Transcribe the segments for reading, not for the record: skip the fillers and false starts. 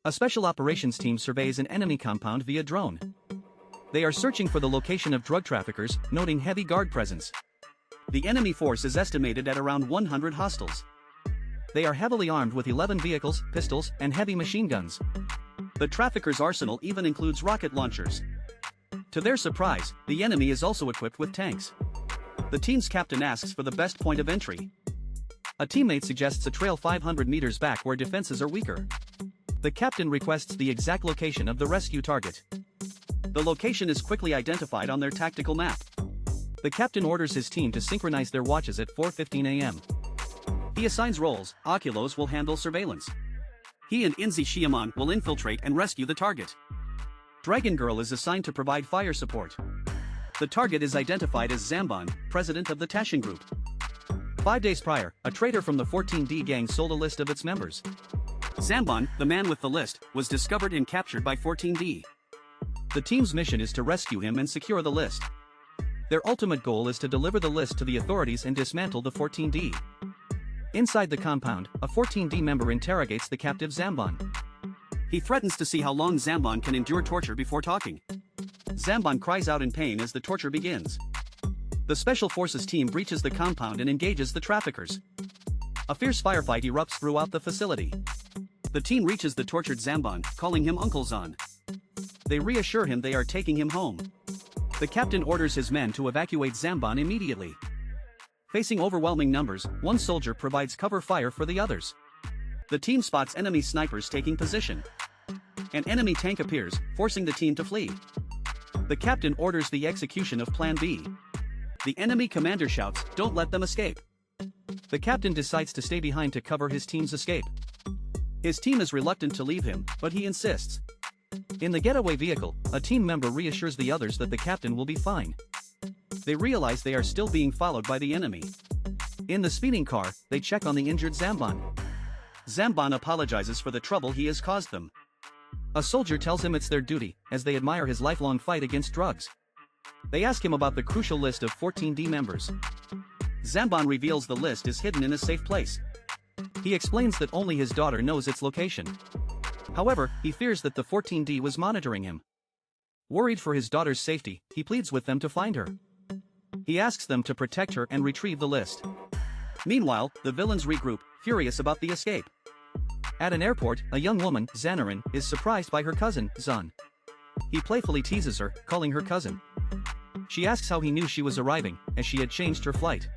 A special operations team surveys an enemy compound via drone. They are searching for the location of drug traffickers, noting heavy guard presence. The enemy force is estimated at around 100 hostiles. They are heavily armed with 11 vehicles, pistols, and heavy machine guns. The traffickers' arsenal even includes rocket launchers. To their surprise, the enemy is also equipped with tanks. The team's captain asks for the best point of entry. A teammate suggests a trail 500 meters back where defenses are weaker. The captain requests the exact location of the rescue target. The location is quickly identified on their tactical map. The captain orders his team to synchronize their watches at 4:15 a.m. He assigns roles. Oculos will handle surveillance. He and Inzi Shiamon will infiltrate and rescue the target. Dragon Girl is assigned to provide fire support. The target is identified as Zamban, president of the Tashin Group. 5 days prior, a traitor from the 14D gang sold a list of its members. Zamban, the man with the list, was discovered and captured by 14D. The team's mission is to rescue him and secure the list. Their ultimate goal is to deliver the list to the authorities and dismantle the 14D. Inside the compound, a 14D member interrogates the captive Zamban. He threatens to see how long Zamban can endure torture before talking. Zamban cries out in pain as the torture begins. The Special Forces team breaches the compound and engages the traffickers. A fierce firefight erupts throughout the facility. The team reaches the tortured Zamban, calling him Uncle Zan. They reassure him they are taking him home. The captain orders his men to evacuate Zamban immediately. Facing overwhelming numbers, one soldier provides cover fire for the others. The team spots enemy snipers taking position. An enemy tank appears, forcing the team to flee. The captain orders the execution of Plan B. The enemy commander shouts, "Don't let them escape." The captain decides to stay behind to cover his team's escape. His team is reluctant to leave him, but he insists. In the getaway vehicle, a team member reassures the others that the captain will be fine. They realize they are still being followed by the enemy. In the speeding car, they check on the injured Zamban. Zamban apologizes for the trouble he has caused them. A soldier tells him it's their duty, as they admire his lifelong fight against drugs. They ask him about the crucial list of 14D members. Zamban reveals the list is hidden in a safe place. He explains that only his daughter knows its location. However, he fears that the 14D was monitoring him. Worried for his daughter's safety, he pleads with them to find her. He asks them to protect her and retrieve the list. Meanwhile, the villains regroup, furious about the escape. At an airport, a young woman, Xanarin, is surprised by her cousin, Zan. He playfully teases her, calling her cousin. She asks how he knew she was arriving, as she had changed her flight.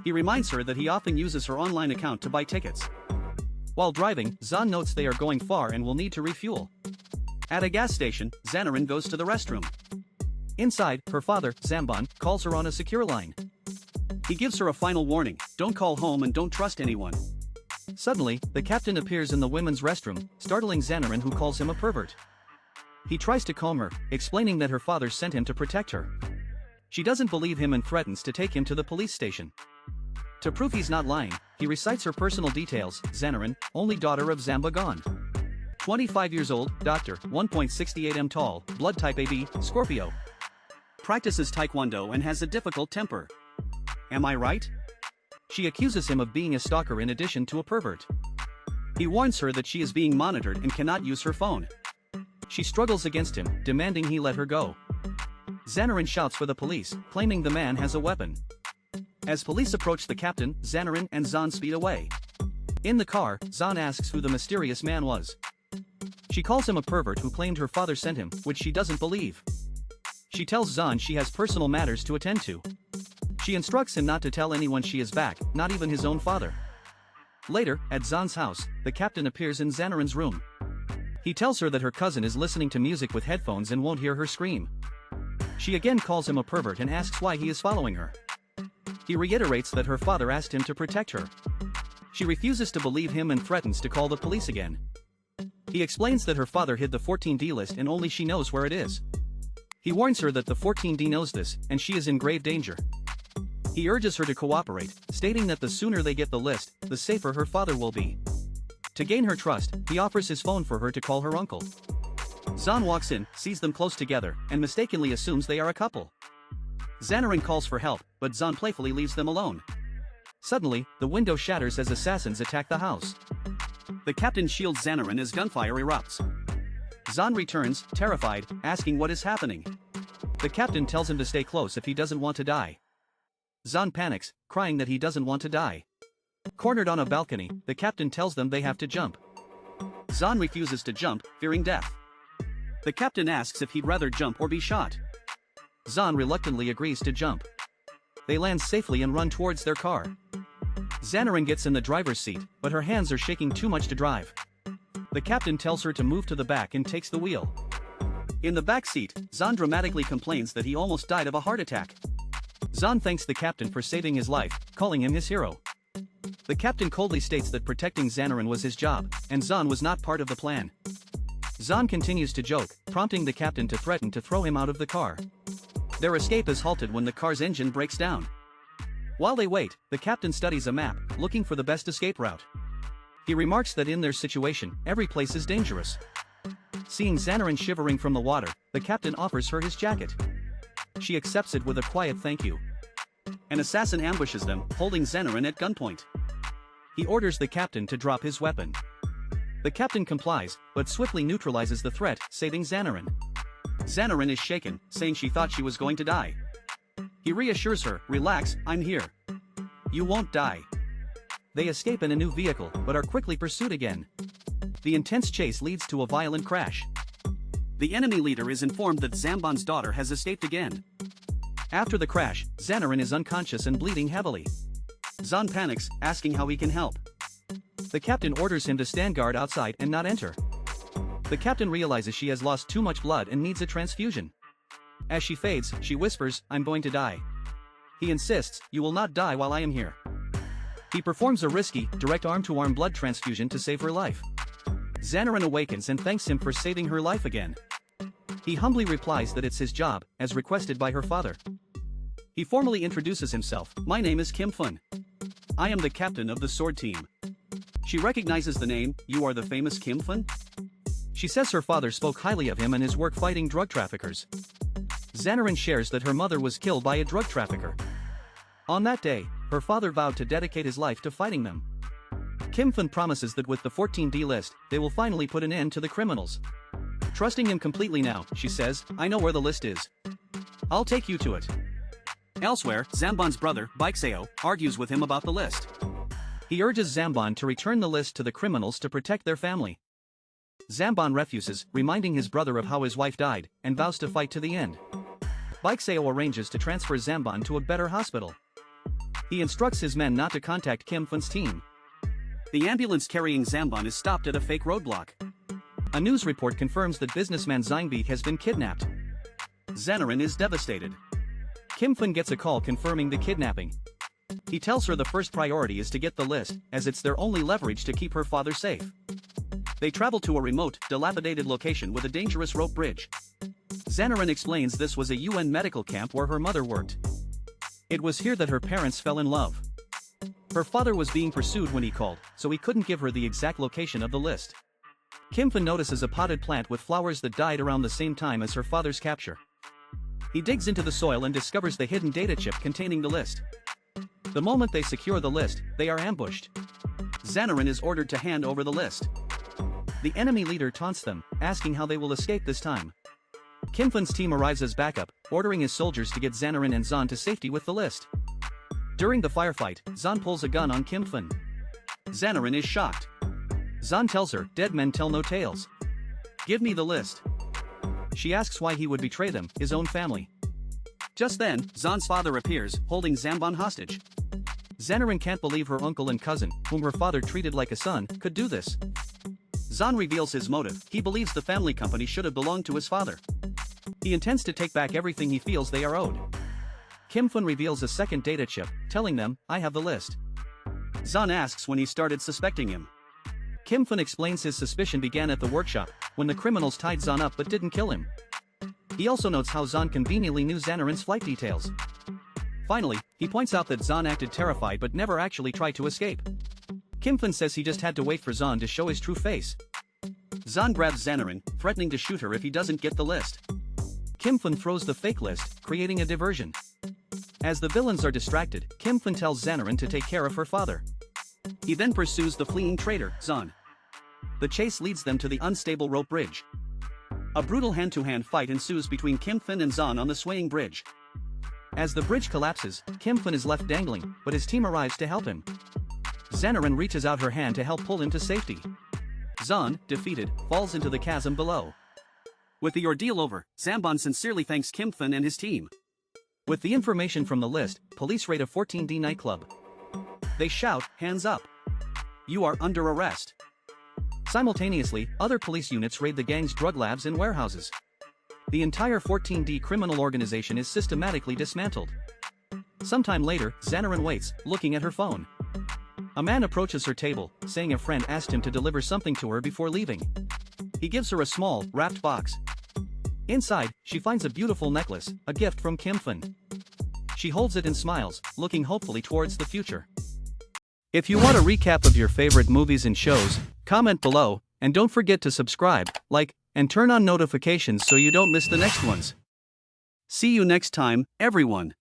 He reminds her that he often uses her online account to buy tickets. While driving, Zan notes they are going far and will need to refuel. At a gas station, Xanarin goes to the restroom. Inside, her father, Zamban, calls her on a secure line. He gives her a final warning, don't call home and don't trust anyone. Suddenly, the captain appears in the women's restroom, startling Xanarin, who calls him a pervert. He tries to calm her, explaining that her father sent him to protect her. She doesn't believe him and threatens to take him to the police station. To prove he's not lying, he recites her personal details: Xanarin, only daughter of Zambagon. 25 years old, doctor, 1.68 m tall, blood type AB, Scorpio. Practices taekwondo and has a difficult temper. Am I right? She accuses him of being a stalker in addition to a pervert. He warns her that she is being monitored and cannot use her phone. She struggles against him, demanding he let her go. Xanarin shouts for the police, claiming the man has a weapon. As police approach the captain, Xanarin and Zan speed away. In the car, Zan asks who the mysterious man was. She calls him a pervert who claimed her father sent him, which she doesn't believe. She tells Zan she has personal matters to attend to. She instructs him not to tell anyone she is back, not even his own father. Later, at Zan's house, the captain appears in Xanarin's room. He tells her that her cousin is listening to music with headphones and won't hear her scream. She again calls him a pervert and asks why he is following her. He reiterates that her father asked him to protect her. She refuses to believe him and threatens to call the police again. He explains that her father hid the 14D list and only she knows where it is. He warns her that the 14D knows this, and she is in grave danger. He urges her to cooperate, stating that the sooner they get the list, the safer her father will be. To gain her trust, he offers his phone for her to call her uncle. Zan walks in, sees them close together, and mistakenly assumes they are a couple. Xanarin calls for help, but Zan playfully leaves them alone. Suddenly, the window shatters as assassins attack the house. The captain shields Xanarin as gunfire erupts. Zahn returns, terrified, asking what is happening. The captain tells him to stay close if he doesn't want to die. Zahn panics, crying that he doesn't want to die. Cornered on a balcony, the captain tells them they have to jump. Zahn refuses to jump, fearing death. The captain asks if he'd rather jump or be shot. Zahn reluctantly agrees to jump. They land safely and run towards their car. Xanarin gets in the driver's seat, but her hands are shaking too much to drive. The captain tells her to move to the back and takes the wheel. In the back seat, Zahn dramatically complains that he almost died of a heart attack. Zahn thanks the captain for saving his life, calling him his hero. The captain coldly states that protecting Xanarin was his job, and Zahn was not part of the plan. Zahn continues to joke, prompting the captain to threaten to throw him out of the car. Their escape is halted when the car's engine breaks down. While they wait, the captain studies a map, looking for the best escape route. He remarks that in their situation, every place is dangerous. Seeing Xanarin shivering from the water, the captain offers her his jacket. She accepts it with a quiet thank you. An assassin ambushes them, holding Xanarin at gunpoint. He orders the captain to drop his weapon. The captain complies, but swiftly neutralizes the threat, saving Xanarin. Xanarin is shaken, saying she thought she was going to die. He reassures her, "Relax, I'm here. You won't die." They escape in a new vehicle, but are quickly pursued again. The intense chase leads to a violent crash. The enemy leader is informed that Zamban's daughter has escaped again. After the crash, Xanarin is unconscious and bleeding heavily. Zahn panics, asking how he can help. The captain orders him to stand guard outside and not enter. The captain realizes she has lost too much blood and needs a transfusion. As she fades, she whispers, "I'm going to die." He insists, "You will not die while I am here." He performs a risky, direct arm-to-arm blood transfusion to save her life. Xanarin awakens and thanks him for saving her life again. He humbly replies that it's his job, as requested by her father. He formally introduces himself, "My name is Kim Fun. I am the captain of the sword team." She recognizes the name, "You are the famous Kim Fun?" She says her father spoke highly of him and his work fighting drug traffickers. Xanarin shares that her mother was killed by a drug trafficker. On that day, her father vowed to dedicate his life to fighting them. Kim Fun promises that with the 14D list, they will finally put an end to the criminals. Trusting him completely now, she says, "I know where the list is. I'll take you to it." Elsewhere, Zamban's brother, Bikeseo, argues with him about the list. He urges Zamban to return the list to the criminals to protect their family. Zamban refuses, reminding his brother of how his wife died, and vows to fight to the end. Bikeseo arranges to transfer Zamban to a better hospital. He instructs his men not to contact Kim Fun's team. The ambulance carrying Zamban is stopped at a fake roadblock. A news report confirms that businessman Zangbeat has been kidnapped. Xanarin is devastated. Kim Fun gets a call confirming the kidnapping. He tells her the first priority is to get the list, as it's their only leverage to keep her father safe. They travel to a remote, dilapidated location with a dangerous rope bridge. Xanarin explains this was a UN medical camp where her mother worked. It was here that her parents fell in love. Her father was being pursued when he called, so he couldn't give her the exact location of the list. Kim Fun notices a potted plant with flowers that died around the same time as her father's capture. He digs into the soil and discovers the hidden data chip containing the list. The moment they secure the list, they are ambushed. Xanarin is ordered to hand over the list. The enemy leader taunts them, asking how they will escape this time. Kim Fun's team arrives as backup, ordering his soldiers to get Xanarin and Zahn to safety with the list. During the firefight, Zahn pulls a gun on Kim Fun. Xanarin is shocked. Zahn tells her, "Dead men tell no tales. Give me the list." She asks why he would betray them, his own family. Just then, Zahn's father appears, holding Zamban hostage. Xanarin can't believe her uncle and cousin, whom her father treated like a son, could do this. Zahn reveals his motive. He believes the family company should have belonged to his father. He intends to take back everything he feels they are owed. Kim Fun reveals a second data chip, telling them, "I have the list." Zahn asks when he started suspecting him. Kim Fun explains his suspicion began at the workshop, when the criminals tied Zahn up but didn't kill him. He also notes how Zahn conveniently knew Xanarin's flight details. Finally, he points out that Zahn acted terrified but never actually tried to escape. Kim Fun says he just had to wait for Zahn to show his true face. Zahn grabs Xanarin, threatening to shoot her if he doesn't get the list. Kim Fun throws the fake list, creating a diversion. As the villains are distracted, Kim Fun tells Xanarin to take care of her father. He then pursues the fleeing traitor, Zahn. The chase leads them to the unstable rope bridge. A brutal hand-to-hand fight ensues between Kim Fin and Zahn on the swaying bridge. As the bridge collapses, Kim Fin is left dangling, but his team arrives to help him. Xanarin reaches out her hand to help pull him to safety. Zahn, defeated, falls into the chasm below. With the ordeal over, Zamban sincerely thanks Kim Fin and his team. With the information from the list, police raid a 14D nightclub. They shout, "Hands up! You are under arrest!" Simultaneously, other police units raid the gang's drug labs and warehouses. The entire 14D criminal organization is systematically dismantled. Sometime later, Xanarin waits, looking at her phone. A man approaches her table, saying a friend asked him to deliver something to her before leaving. He gives her a small, wrapped box. Inside, she finds a beautiful necklace, a gift from Kim Fin. She holds it and smiles, looking hopefully towards the future. If you want a recap of your favorite movies and shows, comment below, and don't forget to subscribe, like, and turn on notifications so you don't miss the next ones. See you next time, everyone.